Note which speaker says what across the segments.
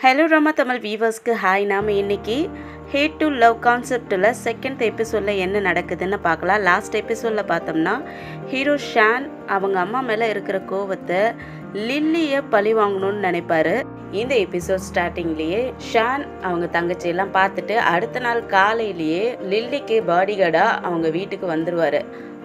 Speaker 1: Hello Rama Tamil வீவர்ஸ்க்கு hi. நாம் இன்னைக்கு ஹேட் டு லவ் கான்செப்டில் செகண்ட் எபிசோடில் என்ன நடக்குதுன்னு பார்க்கலாம். லாஸ்ட் எபிசோடில் பார்த்தோம்னா ஹீரோ ஷான் அவங்க அம்மா மேலே இருக்கிற கோவத்தை லில்லியை பழி வாங்கணும்னு நினைப்பாரு. இந்த எபிசோட் ஸ்டார்டிங்லேயே ஷான் அவங்க தங்கச்சியெல்லாம் பார்த்துட்டு அடுத்த நாள் காலையிலேயே லில்லிக்கு பாடிகார்டாக அவங்க வீட்டுக்கு வந்துடுவார்.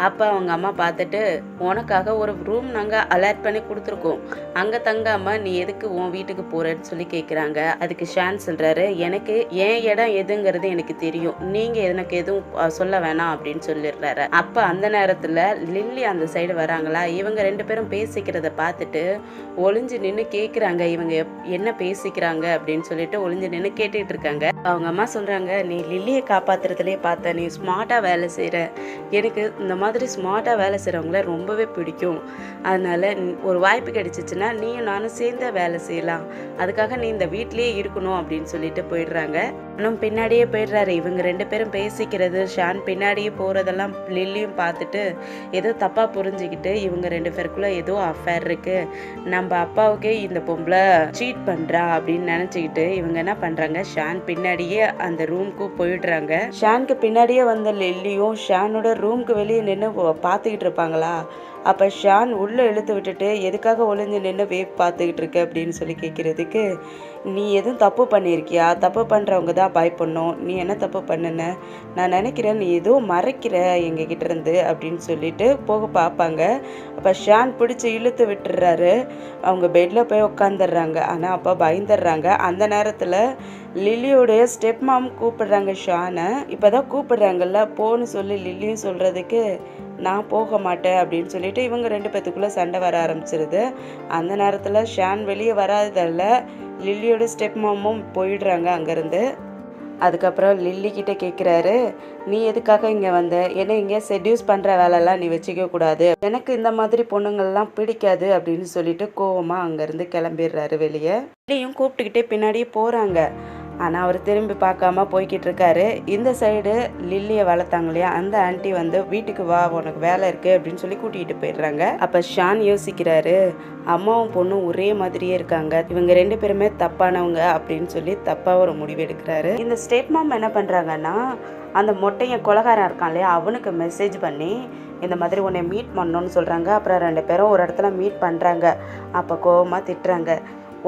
Speaker 1: அப்போ அவங்க அம்மா பார்த்துட்டு, உனக்காக ஒரு ரூம் நாங்கள் அலர்ட் பண்ணி கொடுத்துருக்கோம், அங்கே தங்காமல் நீ எதுக்கு உன் வீட்டுக்கு போகிறேன்னு சொல்லி கேட்குறாங்க. அதுக்கு ஷான் சொல்கிறாரு, எனக்கு என் இடம் எதுங்கிறது எனக்கு தெரியும், நீங்கள் எனக்கு எதுவும் சொல்ல வேணாம் அப்படின்னு சொல்லிடுறாரு. அப்போ அந்த நேரத்தில் லில்லி அந்த சைடு வராங்களா, இவங்க ரெண்டு பேரும் பேசிக்கிறத பார்த்துட்டு ஒளிஞ்சு நின்று கேட்குறாங்க, இவங்க என்ன பேசிக்கிறாங்க அப்படின்னு சொல்லிட்டு ஒளிஞ்சு நின்று கேட்டுட்டு இருக்காங்க. அவங்க அம்மா சொல்கிறாங்க, நீ லில்லியை காப்பாற்றுறதுலேயே பார்த்த, நீ ஸ்மார்ட்டாக வேலை செய்கிற, எனக்கு இந்த மாதிரி ஸ்மார்ட்டாக வேலை செய்கிறவங்கள ரொம்பவே பிடிக்கும், அதனால் ஒரு வாய்ப்பு கிடைச்சிச்சுன்னா நீயும் நானும் சேர்ந்து வேலை செய்யலாம், அதுக்காக நீ இந்த வீட்லேயே இருக்கணும் அப்படின்னு சொல்லிட்டு போயிடுறாங்க. இன்னும் பின்னாடியே போயிடுறாரு. இவங்க ரெண்டு பேரும் பேசிக்கிறது ஷான் பின்னாடியே போகிறதெல்லாம் லில்லியும் பார்த்துட்டு ஏதோ தப்பாக புரிஞ்சுக்கிட்டு இவங்க ரெண்டு பேருக்குள்ளே ஏதோ அஃபேர் இருக்குது, நம்ம அப்பாவுக்கே இந்த பொம்பளை சீட் பண்ணுறா அப்படின்னு நினச்சிக்கிட்டு இவங்க என்ன பண்ணுறாங்க, ஷான் பின்னாடியே அந்த ரூமுக்கு போயிடுறாங்க. ஷானுக்கு பின்னாடியே வந்த லில்லியும் ஷானோட ரூமுக்கு வெளியே நின்று பார்த்துக்கிட்டு இருப்பாங்களா. அப்போ ஷான் உள்ளே இழுத்து விட்டுட்டு, எதுக்காக ஒளிஞ்சு நின்று வேவ் பார்த்துக்கிட்டு இருக்க அப்படின்னு சொல்லி கேட்குறதுக்கு, நீ எதுவும் தப்பு பண்ணியிருக்கியா, தப்பு பண்ணுறவங்க தான் பயப்படணும், நீ என்ன தப்பு பண்ணுன, நான் நினைக்கிறேன் நீ எதுவும் மறைக்கிற எங்ககிட்ட இருந்து அப்படின்னு சொல்லிட்டு போக பார்ப்பாங்க. அப்போ ஷான் பிடிச்சி இழுத்து விட்டுறாரு. அவங்க பெட்டில் போய் உட்காந்துடுறாங்க. ஆனால் அப்போ பயந்துடுறாங்க. அந்த நேரத்தில் லில்லியோடைய ஸ்டெப் மாம் கூப்பிடுறாங்க ஷானை. இப்போ தான் கூப்பிடுறாங்கல்ல போன்னு சொல்லி லில்லியும் சொல்கிறதுக்கு, நான் போக மாட்டேன் அப்படின்னு சொல்லிட்டு இவங்க ரெண்டு பேத்துக்குள்ளே சண்டை வர ஆரம்பிச்சிருது. அந்த நேரத்தில் ஷான் வெளியே வராததில்ல, லில்லியோட ஸ்டெப் மாமும் போயிடுறாங்க அங்கேருந்து. அதுக்கப்புறம் லில்லி கிட்டே கேட்குறாரு, நீ எதுக்காக இங்கே வந்த, என்னை இங்கே செட்யூஸ் பண்ணுற வேலைலாம் நீ வச்சுக்க கூடாது, எனக்கு இந்த மாதிரி பொண்ணுங்கள்லாம் பிடிக்காது அப்படின்னு சொல்லிட்டு கோவமாக அங்கேருந்து கிளம்பிடுறாரு வெளியே. லில்லியும் கூப்பிட்டுக்கிட்டே பின்னாடியே போகிறாங்க. ஆனால் அவர் திரும்பி பார்க்காம போய்கிட்டு இருக்காரு. இந்த சைடு லில்லியை வளர்த்தாங்க இல்லையா, அந்த ஆண்டி வந்து வீட்டுக்கு வா உனக்கு வேலை இருக்குது அப்படின்னு சொல்லி கூட்டிகிட்டு போயிடுறாங்க. அப்போ ஷான் யோசிக்கிறாரு, அம்மாவும் பொண்ணும் ஒரே மாதிரியே இருக்காங்க, இவங்க ரெண்டு பேருமே தப்பானவங்க அப்படின்னு சொல்லி தப்பாக ஒரு முடிவு எடுக்கிறாரு. இந்த ஸ்டேட் மாம் என்ன பண்ணுறாங்கன்னா, அந்த மொட்டையை கொலகாரன் இருக்கான் இல்லையா, அவனுக்கு மெசேஜ் பண்ணி இந்த மாதிரி உன்னை மீட் பண்ணணும்னு சொல்கிறாங்க. அப்புறம் ரெண்டு பேரும் ஒரு இடத்துல மீட் பண்ணுறாங்க. அப்போ கோவமாக திட்டுறாங்க,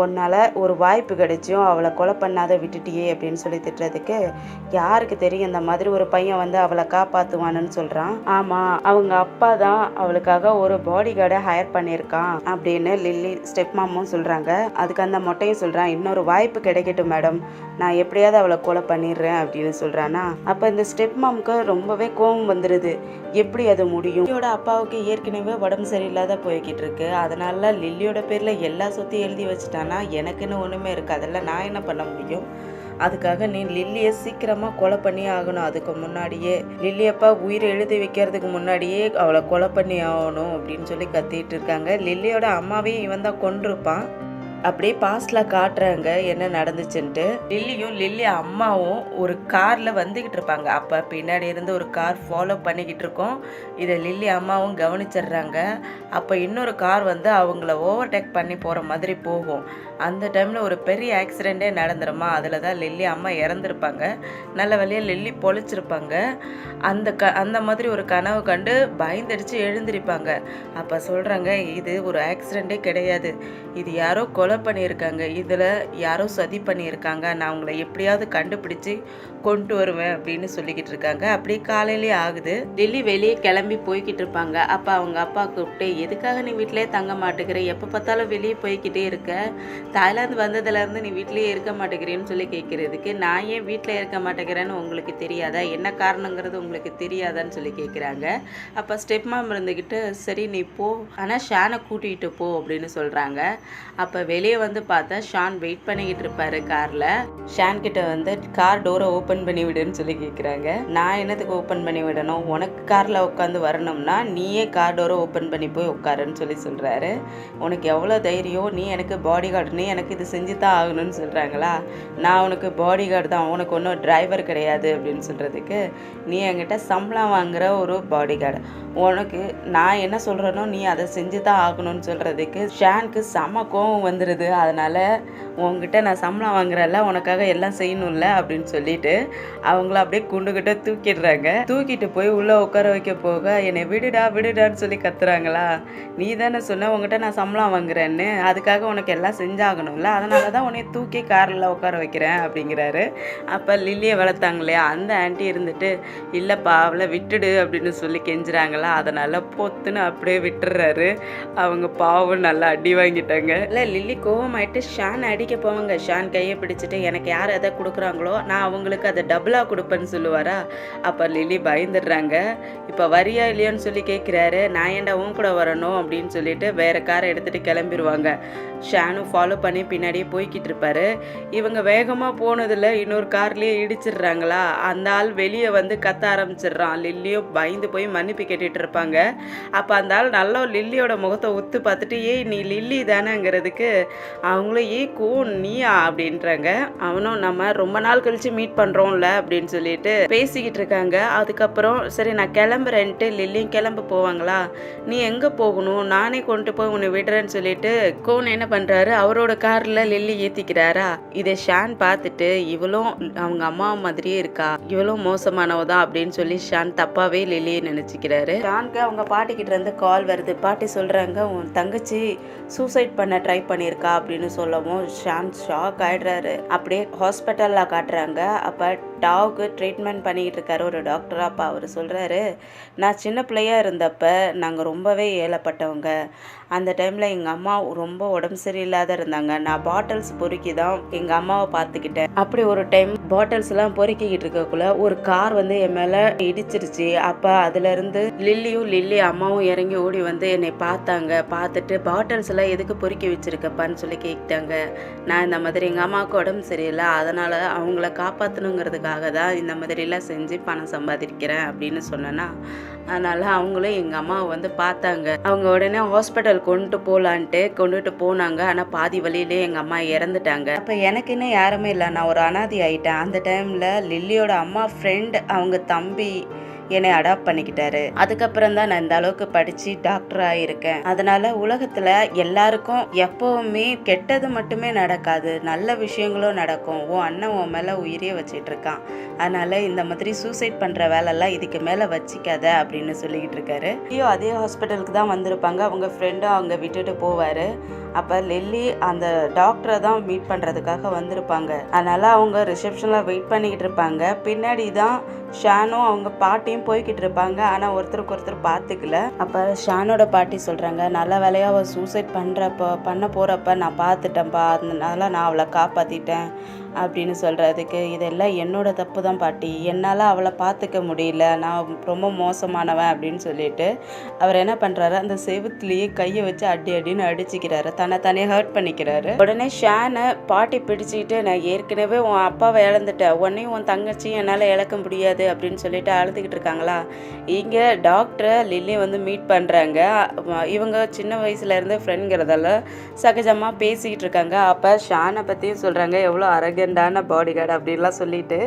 Speaker 1: உன்னால் ஒரு வாய்ப்பு கிடைச்சியும் அவளை கொலை பண்ணாத விட்டுட்டியே அப்படின்னு சொல்லி திட்டுறதுக்கு, யாருக்கு தெரியும் இந்த மாதிரி ஒரு பையன் வந்து அவளை காப்பாற்றுவான்னு சொல்கிறான். ஆமாம், அவங்க அப்பா தான் அவளுக்காக ஒரு பாடி கார்டை ஹையர் பண்ணியிருக்கான் அப்படின்னு லில்லி ஸ்டெப் மாமும் சொல்கிறாங்க. அதுக்கு அந்த மொட்டையும் சொல்கிறான், இன்னொரு வாய்ப்பு கிடைக்கட்டும் மேடம், நான் எப்படியாவது அவளை கொலை பண்ணிடுறேன் அப்படின்னு சொல்கிறானா. அப்போ இந்த ஸ்டெப் மாமுக்கு ரொம்பவே கோபம் வந்துடுது, எப்படி அது முடியும், லில்லியோட அப்பாவுக்கு ஏற்கனவே உடம்பு சரியில்லாத போய்கிட்டு இருக்கு, அதனால லில்லியோட பேரில் எல்லா சொத்தையும் எழுதி வச்சுட்டானா எனக்குன்னு ஒன்றுமே இருக்குது, அதெல்லாம் நான் என்ன பண்ண முடியும், அதுக்காக நீ லில்லியை சீக்கிரமாக கொலை பண்ணி ஆகணும், அதுக்கு முன்னாடியே லில்லியப்பா உயிரை எழுதி வைக்கிறதுக்கு முன்னாடியே அவளை கொலை பண்ணி ஆகணும் அப்படின்னு சொல்லி கத்திட்டு இருக்காங்க. லில்லியோட அம்மாவையும் இவன் தான் கொன்றிருப்பான். அப்படியே பாஸ்டில் காட்டுறாங்க என்ன நடந்துச்சுன்ட்டு. லில்லியும் லில்லி அம்மாவும் ஒரு காரில் வந்துக்கிட்டு இருப்பாங்க. அப்போ பின்னாடி இருந்து ஒரு கார் ஃபாலோ பண்ணிக்கிட்டு இருக்கோம். இதை லில்லி அம்மாவும் கவனிச்சிடுறாங்க. அப்போ இன்னொரு கார் வந்து அவங்கள ஓவர்டேக் பண்ணி போகிற மாதிரி போகும். அந்த டைமில் ஒரு பெரிய ஆக்சிடெண்ட்டே நடந்துருமா, அதில் தான் லில்லி அம்மா இறந்துருப்பாங்க. நல்ல வழியாக லில்லி பொழிச்சிருப்பாங்க. அந்த மாதிரி ஒரு கனவு கண்டு பயந்தடிச்சு எழுந்திருப்பாங்க. அப்போ சொல்கிறாங்க, இது ஒரு ஆக்சிடெண்ட்டே கிடையாது, இது யாரோ கொலை பண்ணியிருக்காங்க, இதில் யாரோ சதி பண்ணியிருக்காங்க, நான் உங்களை எப்படியாவது கண்டுபிடிச்சி கொண்டு வருவேன் அப்படின்னு சொல்லிக்கிட்டு இருக்காங்க. அப்படியே காலையிலே ஆகுது. லில்லி வெளியே கிளம்பி போய்கிட்டு இருப்பாங்க. அப்போ அவங்க அப்பா கூப்பிட்டு, எதுக்காக நீ வீட்டிலே தங்க மாட்டேங்கிற, எப்போ பார்த்தாலும் வெளியே போய்கிட்டே இருக்க, தாய்லாந்து வந்ததுலேருந்து நீ வீட்லேயே இருக்க மாட்டேங்கிறேன்னு சொல்லி கேட்குறதுக்கு, நான் ஏன் வீட்டில் இருக்க மாட்டேங்கிறேன்னு உங்களுக்கு தெரியாதா, என்ன காரணங்கிறது உங்களுக்கு தெரியாதான்னு சொல்லி கேட்குறாங்க. அப்போ ஸ்டெப் மாம் இருந்துக்கிட்டு, சரி நீ போ, ஆனால் ஷானை கூட்டிகிட்டு போ அப்படின்னு சொல்கிறாங்க. அப்போ வெளியே வந்து பார்த்தா ஷான் வெயிட் பண்ணிக்கிட்டு இருப்பாரு காரில். ஷான் கிட்ட வந்து கார் டோரை ஓப்பன் பண்ணி விடுன்னு சொல்லி கேட்குறாங்க. நான் என்னத்துக்கு ஓப்பன் பண்ணி விடணும், உனக்கு காரில் உட்காந்து வரணும்னா நீயே கார் டோரை ஓப்பன் பண்ணி போய் உட்காருன்னு சொல்லி சொல்கிறாரு. உனக்கு எவ்வளோ தைரியம், நீ எனக்கு பாடி கார்டு நீ எனக்கு இது செஞ்சு தான் ஆகணும்னு சொல்கிறாங்களா, நான் உனக்கு பாடி கார்டு தான், உனக்கு ஒன்றும் டிரைவர் கிடையாது அப்படின்னு சொல்கிறதுக்கு, நீ என்கிட்ட சம்பளம் வாங்குகிற ஒரு பாடி கார்டு, உனக்கு நான் என்ன சொல்கிறேனோ நீ அதை செஞ்சு தான் ஆகணும்னு சொல்கிறதுக்கு ஷானுக்கு செம கோவம் வந்துடுது. அதனால் உங்ககிட்ட நான் சம்பளம் வாங்குறேன்ல, உனக்காக எல்லாம் செய்யணும்ல அப்படின்னு சொல்லிட்டு அவங்கள அப்படியே குண்டுகிட்ட தூக்கிடுறாங்க. தூக்கிட்டு போய் உள்ளே உட்கார வைக்க போக என்னை விடுடான்னு சொல்லி கத்துறாங்களா, நீ தானே சொன்ன உங்ககிட்ட நான் சம்பளம் வாங்குறேன்னு, அதுக்காக உனக்கு எல்லாம் செஞ்சாகணும்ல, அதனால தான் உன்னை தூக்கி காரில் உட்கார வைக்கிறேன் அப்படிங்கிறாரு. அப்போ லில்லியை வளர்த்தாங்க இல்லையா அந்த ஆண்டி இருந்துட்டு, இல்லைப்பா அவளை விட்டுடு அப்படின்னு சொல்லி கெஞ்சுறாங்களா, அதனால் பொத்துன்னு அப்படியே விட்டுறாரு. அவங்க பாவம் நல்லா அடி வாங்கிட்டாங்க. இல்லை லில்லி கோவமாயிட்டு ஷான் அடிக்க போவாங்க. ஷான் கையை பிடிச்சிட்டு எனக்கு யார் எதை கொடுக்குறாங்களோ நான் அவங்களுக்கு அதை டபுளாக கொடுப்பேன்னு சொல்லுவாரா. அப்போ லில்லி பயந்துடுறாங்க. இப்போ வரியா இல்லையோன்னு சொல்லி கேட்குறாரு. நான் ஏன்டா உன் கூட வரணும் அப்படின்னு சொல்லிட்டு வேற காரை எடுத்துகிட்டு கிளம்பிடுவாங்க. ஷானும் ஃபாலோ பண்ணி பின்னாடியே போய்கிட்டு இருப்பாரு. இவங்க வேகமாக போனதில் இன்னொரு கார்லேயே இடிச்சிடுறாங்களா. அந்த ஆள் வெளியே வந்து கத்த ஆரம்பிச்சிடுறான். லில்லியும் பயந்து போய் மன்னிப்பு கேட்டுட்டு இருப்பாங்க. அப்போ அந்த ஆள் நல்லா லில்லியோட முகத்தை உத்து பார்த்துட்டு, ஏய் நீ லில்லி தானேங்கிறதுக்கு அவங்களும் நீயா அப்படின்றாங்க. அவனும் நம்ம ரொம்ப நாள் கழிச்சு மீட் பண்ணுறோம்ல அப்படின்னு சொல்லிட்டு பேசிக்கிட்டு இருக்காங்க. அதுக்கப்புறம் சரி நான் கிளம்புறேன்ட்டு லில்லியும் கிளம்ப போவாங்களா. நீ எங்கே போகணும், நானே கொண்டு போய் உன்னை விடுறேன்னு சொல்லிட்டு கோன் என்ன பண்ணுறாரு, அவரோட காரில் லில்லி ஏற்றிக்கிறாரா. இதை ஷான் பார்த்துட்டு இவளும் அவங்க அம்மா மாதிரியே இருக்கா, இவளும் மோசமானவதான் அப்படின்னு சொல்லி ஷான் தப்பாவே லில்லியை நினச்சிக்கிறாரு. ஷானுக்கு அவங்க பாட்டிக்கிட்ட இருந்து கால் வருது. பாட்டி சொல்கிறாங்க, உன் தங்கச்சி சூசைட் பண்ண ட்ரை பண்ணியிருக்கா அப்படின்னு சொல்லவும் ஷான் ஷாக் ஆகிடுறாரு. அப்படியே ஹாஸ்பிட்டலில் காட்டுறாங்க. அப்போ டாவுக்கு ட்ரீட்மெண்ட் பண்ணிக்கிட்டு இருக்காரு ஒரு டாக்டர். அப்போ அவர் சொல்கிறாரு, நான் சின்ன பிள்ளையாக இருந்தப்போ நாங்கள் ரொம்பவே ஏழப்பட்டவங்க. அந்த டைமில் எங்கள் அம்மா ரொம்ப உடம்பு சரியில்லாத இருந்தாங்க. நான் பாட்டில்ஸ் பொறுக்கி தான் எங்கள் அம்மாவை பார்த்துக்கிட்டேன். அப்படி ஒரு டைம் பாட்டில்ஸ்லாம் பொறுக்கிக்கிட்டு இருக்கக்குள்ள ஒரு கார் வந்து என் மேலே இடிச்சிருச்சு. அப்போ அதுலேருந்து லில்லி அம்மாவும் இறங்கி ஓடி வந்து என்னை பார்த்தாங்க. பார்த்துட்டு பாட்டில்ஸ் எல்லாம் எதுக்கு பொறுக்கி வச்சிருக்கப்பான்னு சொல்லி கேட்டாங்க. நான் இந்த மாதிரி எங்கள் அம்மாவுக்கு உடம்பு சரியில்லை, அதனால் அவங்கள காப்பாற்றணுங்கிறதுக்காக தான் இந்த மாதிரிலாம் செஞ்சு பணம் சம்பாதிக்கிறேன் அப்படின்னு சொன்னேன்னா, அதனால் அவங்களும் எங்கள் அம்மாவை வந்து பார்த்தாங்க. அவங்க உடனே ஹாஸ்பிட்டல் கொண்டுட்டு போனாங்க. ஆனால் பாதி வழியிலே எங்கள் அம்மா இறந்துட்டாங்க. அப்போ எனக்கு இன்னும் யாருமே இல்லை, நான் ஒரு அனாதை ஆயிட்டேன். அந்த டைமில் லில்லியோட அம்மா ஃப்ரெண்ட் அவங்க தம்பி என்னை அடாப்ட் பண்ணிக்கிட்டாரு. அதுக்கப்புறம் தான் நான் இந்த அளவுக்கு படித்து டாக்டர் ஆகியிருக்கேன். அதனால உலகத்தில் எல்லாருக்கும் எப்போவுமே கெட்டது மட்டுமே நடக்காது, நல்ல விஷயங்களும் நடக்கும். உன் அண்ணன் உன் மேலே உயிரே வச்சிட்டு இருக்கான், அதனால இந்த மாதிரி சூசைட் பண்ணுற வேலைலாம் இதுக்கு மேலே வச்சிக்காத அப்படின்னு சொல்லிக்கிட்டு இருக்காரு. ஐயோ அதே ஹாஸ்பிட்டலுக்கு தான் வந்திருப்பாங்க. அவங்க ஃப்ரெண்டும் அவங்க விட்டுட்டு போவார். அப்போ லில்லி அந்த டாக்டரை தான் மீட் பண்ணுறதுக்காக வந்திருப்பாங்க. அதனால் அவங்க ரிசப்ஷனில் வெயிட் பண்ணிக்கிட்டு இருப்பாங்க. பின்னாடி தான் ஷானும் அவங்க பாட்டியும் போய்கிட்டு இருப்பாங்க. ஆனால் ஒருத்தருக்கு ஒருத்தர் பார்த்துக்கல. அப்போ ஷானோட பாட்டி சொல்கிறாங்க, நல்ல வேலையாக அவள் சூசைட் பண்ண போகிறப்ப நான் பார்த்துட்டேன்ப்பா, அதனால நான் அவளை காப்பாற்றிட்டேன் அப்படின்னு சொல்கிறதுக்கு, இதெல்லாம் என்னோட தப்பு தான் பாட்டி, என்னால் அவளை பார்த்துக்க முடியல, நான் ரொம்ப மோசமானவன் அப்படின்னு சொல்லிட்டு அவர் என்ன பண்ணுறாரு, அந்த செவுத்துலேயே கையை வச்சு அடின்னு அடிச்சுக்கிறாரு, தன்னை ஹர்ட் பண்ணிக்கிறாரு. உடனே ஷானை பாட்டி பிடிச்சிக்கிட்டு, நான் ஏற்கனவே உன் அப்பாவை இழந்துட்டேன், உன்னையும் உன் தங்கச்சியும் என்னால் இழக்க முடியாது அப்படின்னு சொல்லிட்டு அழுதுகிட்டு இருக்காங்களா. இங்கே டாக்டரை லில்லி வந்து மீட் பண்ணுறாங்க. இவங்க சின்ன வயசுலேருந்து ஃப்ரெண்ட்ங்கிறதால சகஜமாக பேசிக்கிட்டு இருக்காங்க. அப்போ ஷானை பற்றியும் சொல்கிறாங்க, எவ்வளோ அரகண்டான பாடி கார்டு அப்படின்லாம் சொல்லிட்டு,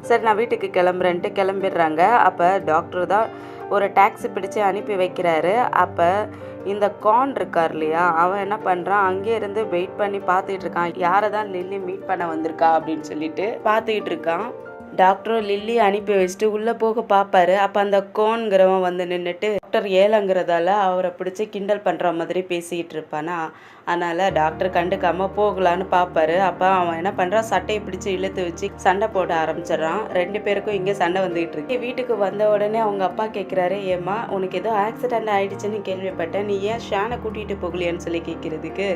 Speaker 1: சரி நான் வீட்டுக்கு கிளம்புறேன்ட்டு கிளம்பிடுறாங்க. அப்போ டாக்டர் தான் ஒரு டாக்ஸி பிடிச்சி அனுப்பி வைக்கிறாரு. அப்போ இந்த கான் இருக்கார் இல்லையா, அவன் என்ன பண்ணுறான், அங்கே இருந்து வெயிட் பண்ணி பார்த்துக்கிட்டு இருக்கான், யாரை தான் லில்லி மீட் பண்ண வந்திருக்கா அப்படின்னு சொல்லிட்டு பார்த்துக்கிட்டு இருக்கான். டாக்டரும் லில்லி அனுப்பி வச்சுட்டு உள்ளே போக பார்ப்பாரு. அப்போ அந்த கோன்கிறவன் வந்து நின்றுட்டு டாக்டர் ஏழைங்கிறதால அவரை பிடிச்சி கிண்டல் பண்ணுற மாதிரி பேசிக்கிட்டு இருப்பானா, அதனால் டாக்டர் கண்டுக்காமல் போகலான்னு பார்ப்பாரு. அப்போ அவன் என்ன பண்ணுறான், சட்டையை பிடிச்சி இழுத்து வச்சு சண்டை போட ஆரம்பிச்சிடறான். 2 பேருக்கும் இங்கே சண்டை வந்துகிட்டு இருக்கு. வீட்டுக்கு வந்த உடனே அவங்க அப்பா கேட்குறாரு, ஏம்மா உனக்கு ஏதோ ஆக்சிடென்ட் ஆகிடுச்சுன்னு கேள்விப்பட்டேன், நீ ஏன் ஷானை கூட்டிகிட்டு போகலையான்னு சொல்லி கேட்குறதுக்கு,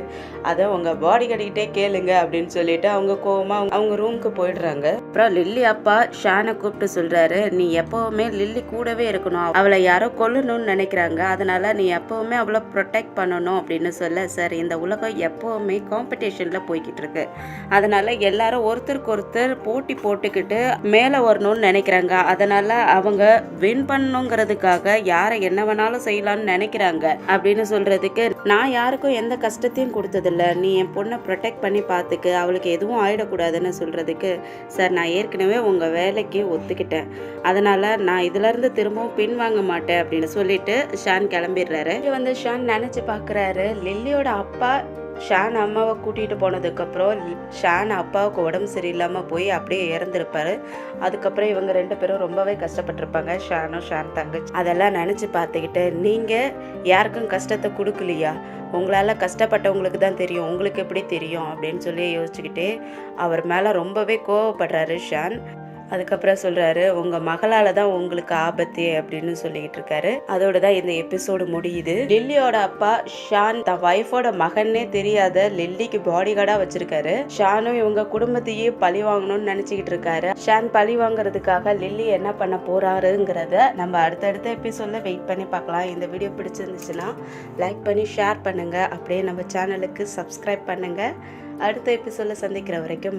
Speaker 1: அதை உங்கள் பாடி கடிக்கிட்டே கேளுங்க அப்படின்னு சொல்லிட்டு அவங்க கோவமாக அவங்க ரூமுக்கு போயிடுறாங்க. அப்புறம் லில்லி அப்பா ஷானை கூப்பிட்டு சொல்கிறாரு, நீ எப்போவுமே லில்லி கூடவே இருக்கணும், அவளை யாரோ கொல்லணும்னு பண்ணணும்னு நினைக்கிறாங்க. அதனால் நீ எப்போவுமே அவ்வளோ ப்ரொடெக்ட் பண்ணணும் அப்படின்னு சொல்ல, சார் இந்த உலகம் எப்போவுமே காம்படிஷனில் போய்கிட்டு இருக்கு. அதனால் எல்லாரும் ஒருத்தருக்கு ஒருத்தர் போட்டி போட்டுக்கிட்டு மேலே வரணும்னு நினைக்கிறாங்க. அதனால் அவங்க வின் பண்ணணுங்கிறதுக்காக யாரை என்ன வேணாலும் செய்யலாம்னு நினைக்கிறாங்க அப்படின்னு சொல்கிறதுக்கு, நான் யாருக்கும் எந்த கஷ்டத்தையும் கொடுத்ததில்ல, நீ என் பொண்ணை ப்ரொடெக்ட் பண்ணி பார்த்துக்கு, அவளுக்கு எதுவும் ஆகிடக்கூடாதுன்னு சொல்கிறதுக்கு, சார் நான் ஏற்கனவே உங்கள் வேலைக்கு ஒத்துக்கிட்டேன், அதனால் நான் இதிலேருந்து திரும்பவும் பின்வாங்க மாட்டேன் அப்படின்னு சொல்லிட்டு ஷான் கிளம்பிடுறாரு. இங்கே ஷான் நினச்சி பார்க்குறாரு, லில்லியோட அப்பா ஷான் அம்மாவை கூட்டிகிட்டு போனதுக்கப்புறம் ஷான் அப்பாவுக்கு உடம்பு சரியில்லாமல் போய் அப்படியே இறந்துருப்பாரு. அதுக்கப்புறம் இவங்க 2 பேரும் ரொம்பவே கஷ்டப்பட்டிருப்பாங்க, ஷானும் ஷான் தங்கச்சி. அதெல்லாம் நினச்சி பார்த்துக்கிட்டு, நீங்கள் யாருக்கும் கஷ்டத்தை கொடுக்கலையா, உங்களால் கஷ்டப்பட்டவங்களுக்கு தான் தெரியும், உங்களுக்கு எப்படி தெரியும் அப்படின்னு சொல்லி யோசிச்சுக்கிட்டே அவர் மேலே ரொம்பவே கோவப்படுறாரு ஷான். அதுக்கப்புறம் சொல்கிறாரு, உங்கள் மகளால் தான் உங்களுக்கு ஆபத்து அப்படின்னு சொல்லிக்கிட்டு இருக்காரு. அதோட தான் இந்த எபிசோடு முடியுது. லில்லியோட அப்பா ஷான் தன் ஒய்ஃபோட மகன்னே தெரியாத லில்லிக்கு பாடி கார்டாக வச்சிருக்காரு. ஷானும் இவங்க குடும்பத்தையே பழி வாங்கணும்னு நினச்சிக்கிட்டு இருக்காரு. ஷான் பழி வாங்குறதுக்காக லில்லி என்ன பண்ண போறாருங்கிறத நம்ம அடுத்தடுத்த எபிசோடில் வெயிட் பண்ணி பார்க்கலாம். இந்த வீடியோ பிடிச்சிருந்துச்சுன்னா லைக் பண்ணி ஷேர் பண்ணுங்கள். அப்படியே நம்ம சேனலுக்கு சப்ஸ்கிரைப் பண்ணுங்கள். அடுத்த எபிசோடில் சந்திக்கிற வரைக்கும்